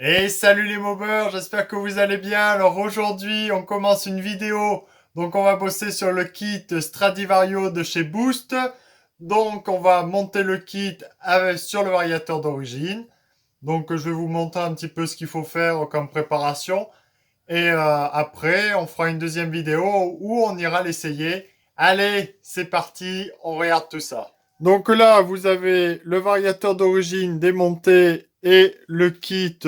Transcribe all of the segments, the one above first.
Et salut les mobers, j'espère que vous allez bien. Alors aujourd'hui, on commence une vidéo. Donc on va bosser sur le kit Stradivario de chez Boost. Donc on va monter le kit sur le variateur d'origine. Donc je vais vous montrer un petit peu ce qu'il faut faire comme préparation. Et après, on fera une deuxième vidéo où on ira l'essayer. Allez, c'est parti, on regarde tout ça. Donc là, vous avez le variateur d'origine démonté et le kit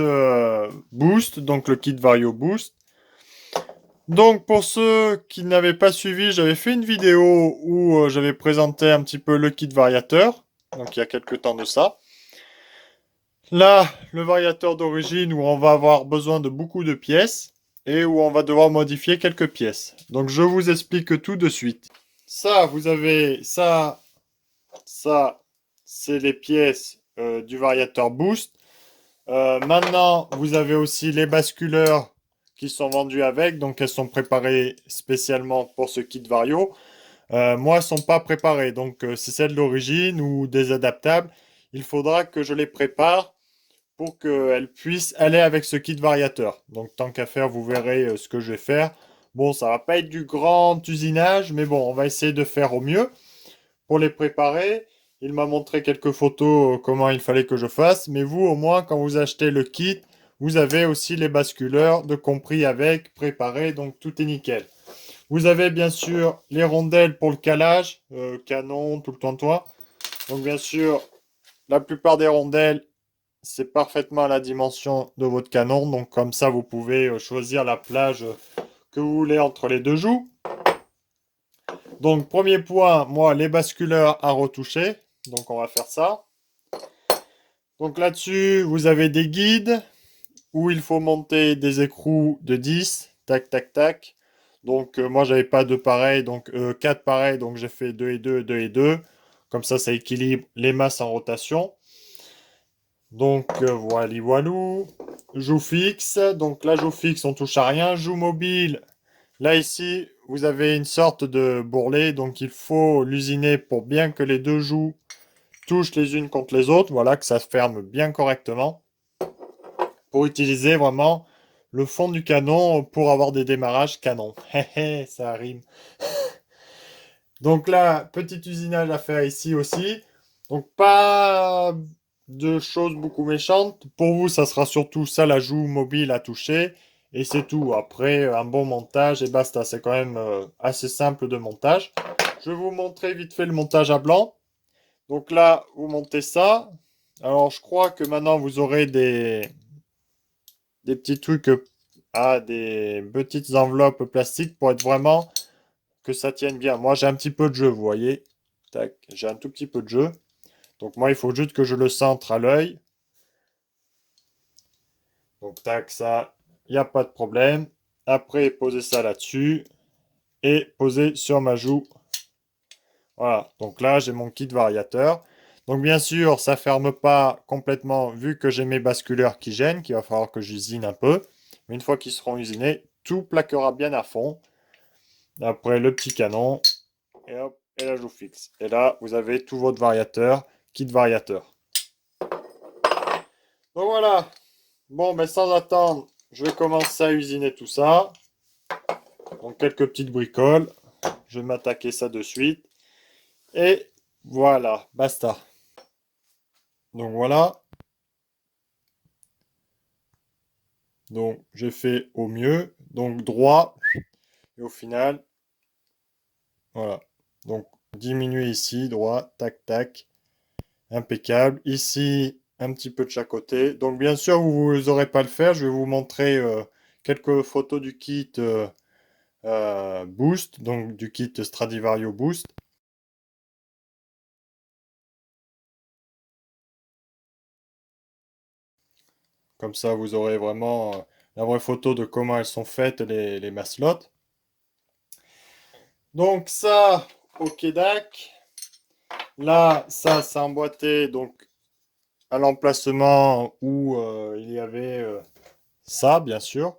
Boost, donc le kit Vario Boost. Donc pour ceux qui n'avaient pas suivi, j'avais fait une vidéo où j'avais présenté un petit peu le kit variateur, donc il y a quelques temps de ça. Là, le variateur d'origine où on va avoir besoin de beaucoup de pièces et où on va devoir modifier quelques pièces. Donc je vous explique tout de suite. Ça, vous avez ça, c'est les pièces du variateur Boost. Maintenant, vous avez aussi les basculeurs qui sont vendus avec, donc elles sont préparées spécialement pour ce kit Vario. Moi, elles ne sont pas préparées, donc c'est celles d'origine ou des adaptables. Il faudra que je les prépare pour qu'elles puissent aller avec ce kit variateur. Donc tant qu'à faire, vous verrez ce que je vais faire. Bon, ça va pas être du grand usinage, mais bon, on va essayer de faire au mieux pour les préparer. Il m'a montré quelques photos comment il fallait que je fasse. Mais vous, au moins, quand vous achetez le kit, vous avez aussi les basculeurs de compris avec, préparés, donc tout est nickel. Vous avez bien sûr les rondelles pour le calage, canon, tout le temps. Donc bien sûr, la plupart des rondelles, c'est parfaitement à la dimension de votre canon. Donc comme ça, vous pouvez choisir la plage que vous voulez entre les deux joues. Donc, premier point, moi, les basculeurs à retoucher. Donc, on va faire ça. Donc, là-dessus, vous avez des guides où il faut monter des écrous de 10. Tac, tac, tac. Donc, moi, j'avais pas deux pareils. Donc, 4 pareils. Donc, j'ai fait 2 et 2, 2 et 2. Comme ça équilibre les masses en rotation. Donc, voilà, voilou. Joue fixe. Donc, la joue fixe, on touche à rien. Joue mobile. Là, ici, vous avez une sorte de bourrelet, donc il faut l'usiner pour bien que les deux joues touchent les unes contre les autres. Voilà, que ça se ferme bien correctement. Pour utiliser vraiment le fond du canon pour avoir des démarrages canon. Hé ça rime. Donc là, petit usinage à faire ici aussi. Donc pas de choses beaucoup méchantes. Pour vous, ça sera surtout ça, la joue mobile à toucher. Et c'est tout. Après, un bon montage et basta. C'est quand même assez simple de montage. Je vais vous montrer vite fait le montage à blanc. Donc là, vous montez ça. Alors, je crois que maintenant, vous aurez des petits trucs, des petites enveloppes plastiques pour être vraiment que ça tienne bien. Moi, j'ai un petit peu de jeu, vous voyez. Tac, j'ai un tout petit peu de jeu. Donc moi, il faut juste que je le centre à l'œil. Donc tac, ça, il n'y a pas de problème. Après, poser ça là-dessus et poser sur ma joue. Voilà, donc là, j'ai mon kit variateur. Donc bien sûr, ça ferme pas complètement vu que j'ai mes basculeurs qui gênent, qu'il va falloir que j'usine un peu. Mais une fois qu'ils seront usinés, tout plaquera bien à fond. Après, le petit canon. Et hop, et la joue fixe. Et là, vous avez tout votre variateur, kit variateur. Donc voilà. Bon, mais sans attendre, je vais commencer à usiner tout ça. Donc quelques petites bricoles. Je vais m'attaquer ça de suite. Et voilà, basta. Donc voilà. Donc j'ai fait au mieux. Donc droit. Et au final, voilà. Donc diminuer ici, droit, tac, tac. Impeccable. Ici, un petit peu de chaque côté. Donc bien sûr, vous n'aurez pas le faire. Je vais vous montrer quelques photos du kit Boost, donc du kit Stradivario Boost. Comme ça, vous aurez vraiment la vraie photo de comment elles sont faites, les maslottes. Donc ça, ok dac. Là, ça, c'est emboîté donc à l'emplacement où il y avait ça, bien sûr.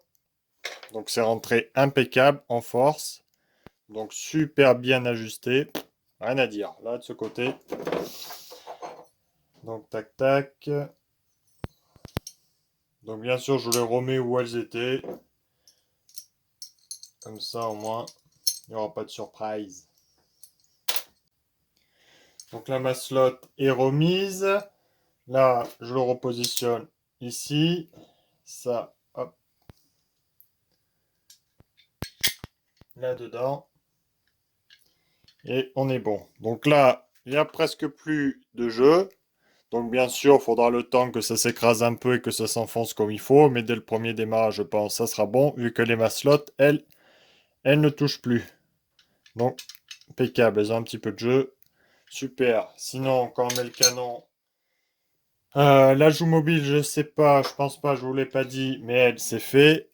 Donc c'est rentré impeccable en force. Donc super bien ajusté. Rien à dire. Là, de ce côté. Donc tac tac. Donc bien sûr, je les remets où elles étaient. Comme ça, au moins, il n'y aura pas de surprise. Donc la masselotte est remise. Là, je le repositionne ici. Ça, hop, là-dedans. Et on est bon. Donc là, il n'y a presque plus de jeu. Donc bien sûr, il faudra le temps que ça s'écrase un peu et que ça s'enfonce comme il faut. Mais dès le premier démarrage, je pense, ça sera bon. Vu que les maslottes, elles ne touchent plus. Donc, impeccable. Elles ont un petit peu de jeu. Super. Sinon, quand on met le canon... l'ajout mobile, je sais pas. Je pense pas, je vous l'ai pas dit. Mais elle, c'est fait.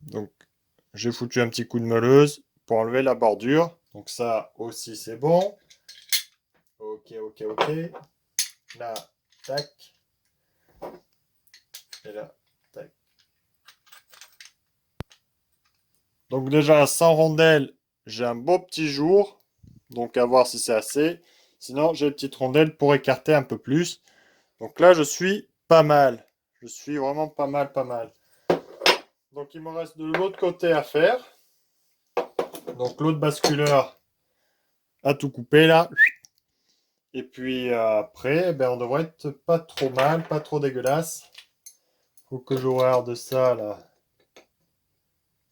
Donc, j'ai foutu un petit coup de meuleuse pour enlever la bordure. Donc ça aussi, c'est bon. Ok, ok, ok. Là, tac. Et là, tac. Donc déjà, sans rondelle, j'ai un beau petit jour. Donc à voir si c'est assez. Sinon, j'ai une petite rondelle pour écarter un peu plus. Donc là, je suis pas mal. Je suis vraiment pas mal, pas mal. Donc il me reste de l'autre côté à faire. Donc l'autre basculeur à tout couper là. Et puis après, ben, on devrait être pas trop mal, pas trop dégueulasse. Faut que je regarde ça là.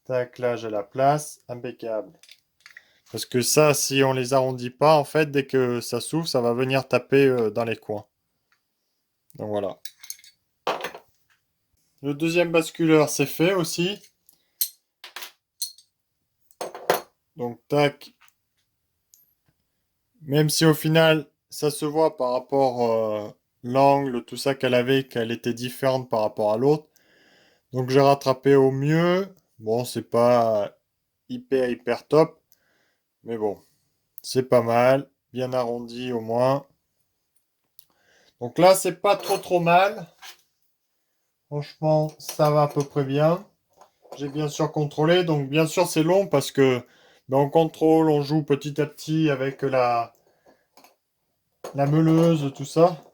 Tac, là j'ai la place. Impeccable. Parce que ça, si on les arrondit pas, en fait, dès que ça s'ouvre, ça va venir taper dans les coins. Donc voilà. Le deuxième basculeur, c'est fait aussi. Donc tac. Même si au final, ça se voit par rapport l'angle, tout ça qu'elle avait, qu'elle était différente par rapport à l'autre. Donc j'ai rattrapé au mieux. Bon, c'est pas hyper top. Mais bon, c'est pas mal. Bien arrondi au moins. Donc là, c'est pas trop mal. Franchement, ça va à peu près bien. J'ai bien sûr contrôlé. Donc bien sûr, c'est long parce que ben, on contrôle, on joue petit à petit avec la meuleuse, tout ça.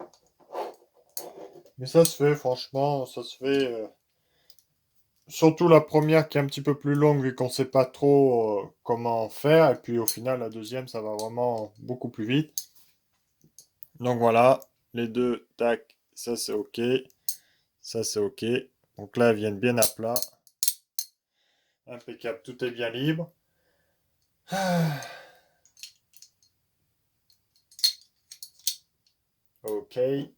Mais ça se fait, franchement, ça se fait. Surtout la première qui est un petit peu plus longue vu qu'on sait pas trop comment faire. Et puis au final, la deuxième, ça va vraiment beaucoup plus vite. Donc voilà, les deux, tac, ça c'est ok. Ça c'est ok. Donc là, elles viennent bien à plat. Impeccable, tout est bien libre. Ok. Et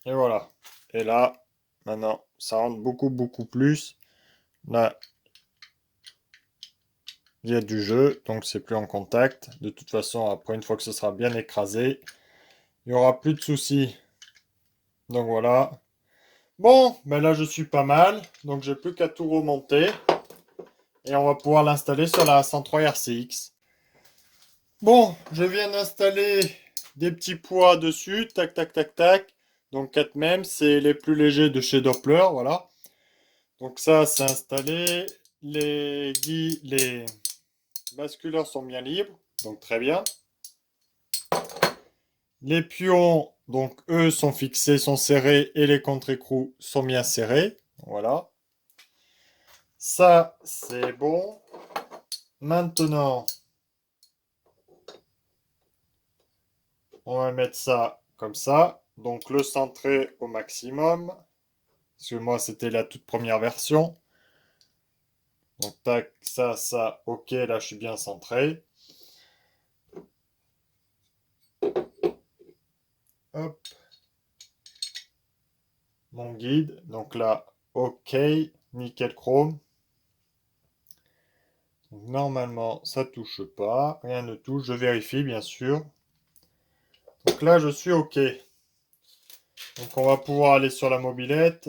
voilà. Et là, maintenant, ça rentre beaucoup plus. Là, il y a du jeu, donc c'est plus en contact. De toute façon, après, une fois que ce sera bien écrasé, il n'y aura plus de soucis. Donc voilà. Bon, ben là, je suis pas mal. Donc j'ai plus qu'à tout remonter. Et on va pouvoir l'installer sur la 103 RCX. Bon, je viens d'installer des petits poids dessus. Tac, tac, tac, tac. Donc 4 mèmes, c'est les plus légers de chez Doppler, voilà. Donc ça, c'est installé. Les basculeurs sont bien libres, donc très bien. Les pions, donc eux, sont fixés, sont serrés, et les contre-écrous sont bien serrés. Voilà. Ça, c'est bon. Maintenant, on va mettre ça comme ça. Donc le centrer au maximum. Parce que moi, c'était la toute première version. Donc tac, ça, ok, là je suis bien centré. Hop, mon guide. Donc là, ok, nickel chrome. Donc, normalement, ça touche pas, rien ne touche. Je vérifie bien sûr. Donc là, je suis ok. Donc on va pouvoir aller sur la mobilette.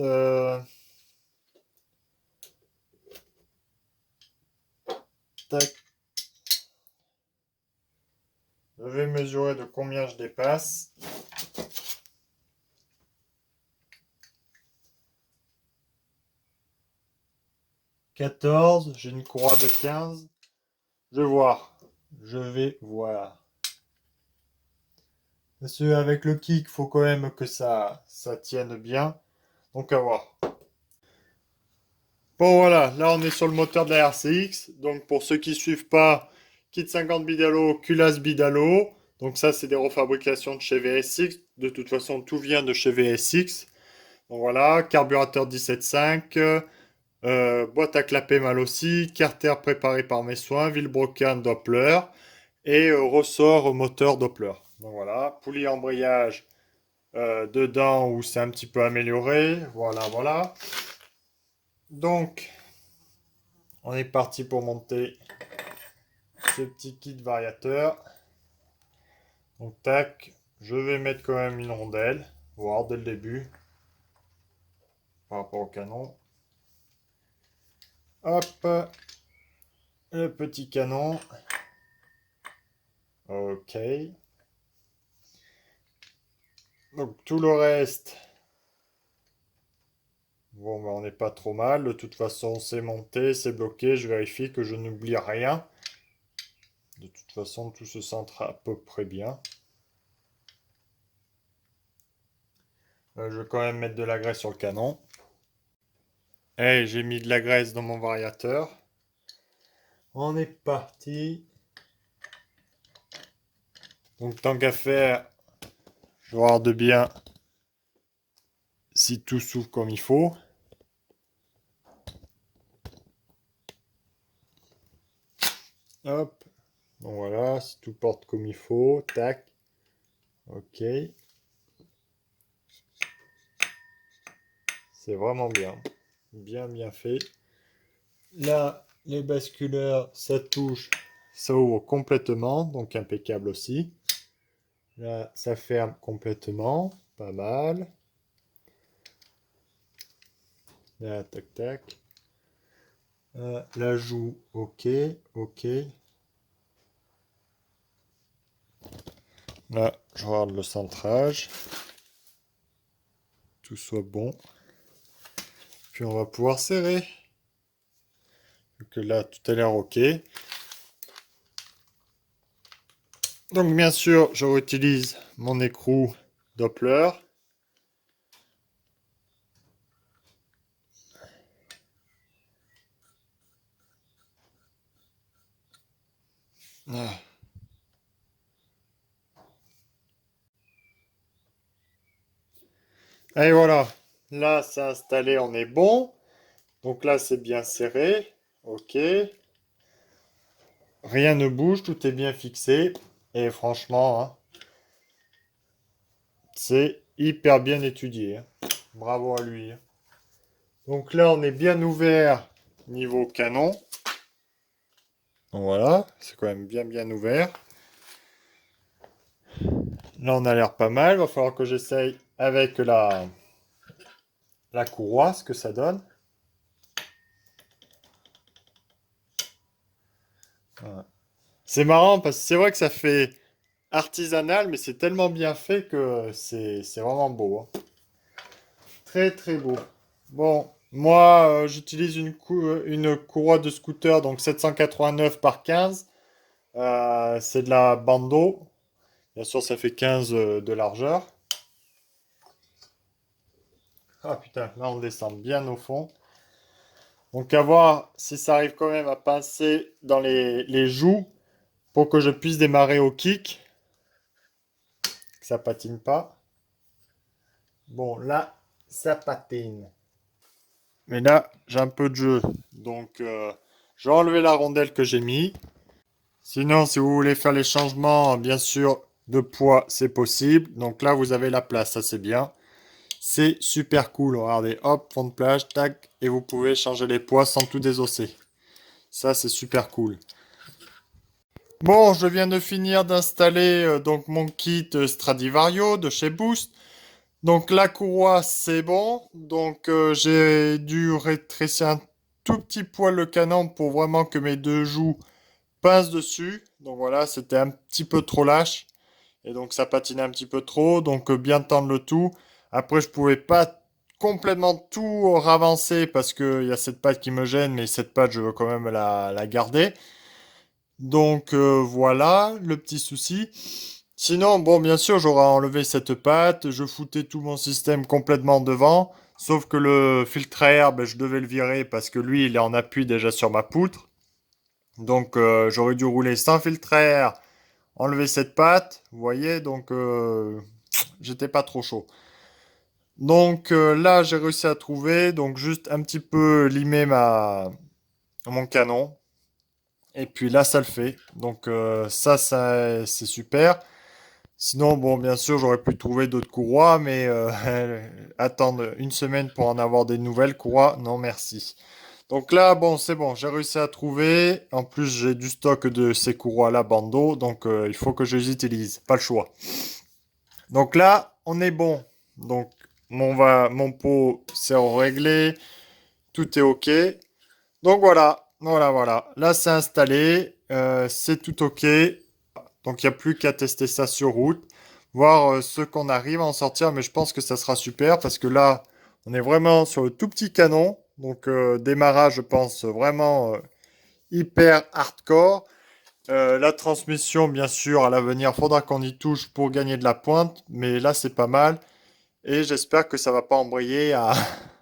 Tac. Je vais mesurer de combien je dépasse. 14, j'ai une croix de 15. Je vais voir. Je vais voir. Parce qu'avec le kick, il faut quand même que ça tienne bien. Donc à voir. Bon voilà, là on est sur le moteur de la RCX. Donc pour ceux qui suivent pas, kit 50 Bidalo, culasse Bidalo. Donc ça c'est des refabrications de chez VSX. De toute façon tout vient de chez VSX. Donc voilà, carburateur 17.5, boîte à clapper mal aussi, carter préparé par mes soins, Villebroken Doppler et ressort moteur Doppler. Donc voilà, poulie embrayage dedans où c'est un petit peu amélioré. Voilà, voilà. Donc, on est parti pour monter ce petit kit variateur. Donc, tac, je vais mettre quand même une rondelle, voir dès le début, par rapport au canon. Hop, le petit canon. Ok. Donc, tout le reste, bon, ben, on n'est pas trop mal. De toute façon, c'est monté, c'est bloqué. Je vérifie que je n'oublie rien. De toute façon, tout se centre à peu près bien. Je vais quand même mettre de la graisse sur le canon. Et j'ai mis de la graisse dans mon variateur. On est parti. Donc tant qu'à faire, je vais voir de bien si tout s'ouvre comme il faut. Hop. Donc voilà, si tout porte comme il faut. Tac. Ok. C'est vraiment bien. Bien, bien fait. Là, les basculeurs, ça touche, ça ouvre complètement. Donc impeccable aussi. Là, ça ferme complètement. Pas mal. Là, tac, tac. La joue, ok, ok. Là, je regarde le centrage. Tout soit bon. Puis on va pouvoir serrer. Donc là, tout a l'air ok. Donc bien sûr, je réutilise mon écrou Doppler. Ah. Et voilà. Là, c'est installé, on est bon. Donc là, c'est bien serré. Ok. Rien ne bouge, tout est bien fixé. Et franchement, hein, c'est hyper bien étudié, hein. Bravo à lui, hein. Donc là, on est bien ouvert niveau canon. Donc voilà, c'est quand même bien bien ouvert. Là, on a l'air pas mal. Va falloir que j'essaye avec la courroie, ce que ça donne. Voilà. C'est marrant parce que c'est vrai que ça fait artisanal, mais c'est tellement bien fait que c'est vraiment beau, hein. Très très beau. Bon, moi, j'utilise une courroie de scooter, donc 789 par 15. C'est de la Bando. Bien sûr, ça fait 15 de largeur. Ah putain, là on descend bien au fond. Donc à voir si ça arrive quand même à pincer dans les joues pour que je puisse démarrer au kick, que ça patine pas. Bon, là, ça patine. Mais là, j'ai un peu de jeu. Donc, je vais enlever la rondelle que j'ai mis. Sinon, si vous voulez faire les changements, bien sûr, de poids, c'est possible. Donc là, vous avez la place, ça c'est bien. C'est super cool. Regardez, hop, fond de plage, tac, et vous pouvez changer les poids sans tout désosser. Ça, c'est super cool. Bon, je viens de finir d'installer donc mon kit Stradivario de chez Boost. Donc la courroie, c'est bon. Donc j'ai dû rétrécir un tout petit poil le canon pour vraiment que mes deux joues pincent dessus. Donc voilà, c'était un petit peu trop lâche. Et donc ça patinait un petit peu trop. Donc bien tendre le tout. Après, je pouvais pas complètement tout ravancer parce qu'il y a cette patte qui me gêne. Mais cette patte, je veux quand même la garder. Donc voilà, le petit souci. Sinon, bon, bien sûr, j'aurais enlevé cette patte, je foutais tout mon système complètement devant, sauf que le filtre à air, ben, je devais le virer parce que lui, il est en appui déjà sur ma poutre. Donc, j'aurais dû rouler sans filtre à air, enlever cette patte, vous voyez, donc j'étais pas trop chaud. Donc là, j'ai réussi à trouver, donc juste un petit peu limer mon canon. Et puis là, ça le fait. Donc ça c'est super. Sinon, bon, bien sûr, j'aurais pu trouver d'autres courroies, mais attendre une semaine pour en avoir des nouvelles courroies, non merci. Donc là, bon, c'est bon, j'ai réussi à trouver. En plus, j'ai du stock de ces courroies-là, bandeau, donc il faut que je les utilise, pas le choix. Donc là, on est bon. Donc mon pot c'est réglé, tout est OK. Donc voilà. Là, c'est installé, c'est tout OK. Donc il n'y a plus qu'à tester ça sur route, voir ce qu'on arrive à en sortir, mais je pense que ça sera super parce que là, on est vraiment sur le tout petit canon. Donc démarrage, je pense, vraiment hyper hardcore. La transmission, bien sûr, à l'avenir, faudra qu'on y touche pour gagner de la pointe, mais là, c'est pas mal. Et j'espère que ça va pas embrayer à,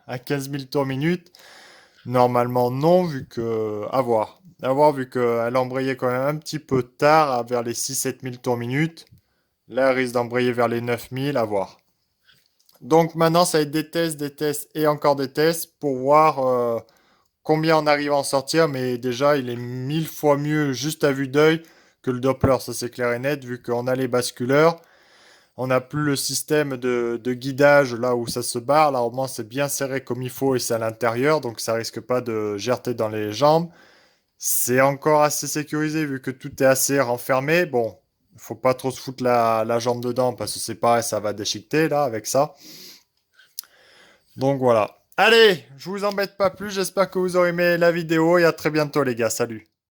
à 15 000 tours minute. Normalement, non, vu que. À voir. À voir, vu qu'elle embrayait quand même un petit peu tard, vers les 6 000 7 000 tours minute. Là, elle risque d'embrayer vers les 9 000, à voir. Donc maintenant, ça va être des tests et encore des tests pour voir combien on arrive à en sortir. Mais déjà, il est 1000 fois mieux juste à vue d'œil que le Doppler, ça c'est clair et net, vu qu'on a les basculeurs. On n'a plus le système de guidage là où ça se barre. Là, au moins, c'est bien serré comme il faut et c'est à l'intérieur, donc ça risque pas de gerter dans les jambes. C'est encore assez sécurisé vu que tout est assez renfermé. Bon, il faut pas trop se foutre la jambe dedans parce que c'est pareil, ça va déchiqueter là avec ça. Donc voilà. Allez, je vous embête pas plus. J'espère que vous aurez aimé la vidéo et à très bientôt les gars. Salut.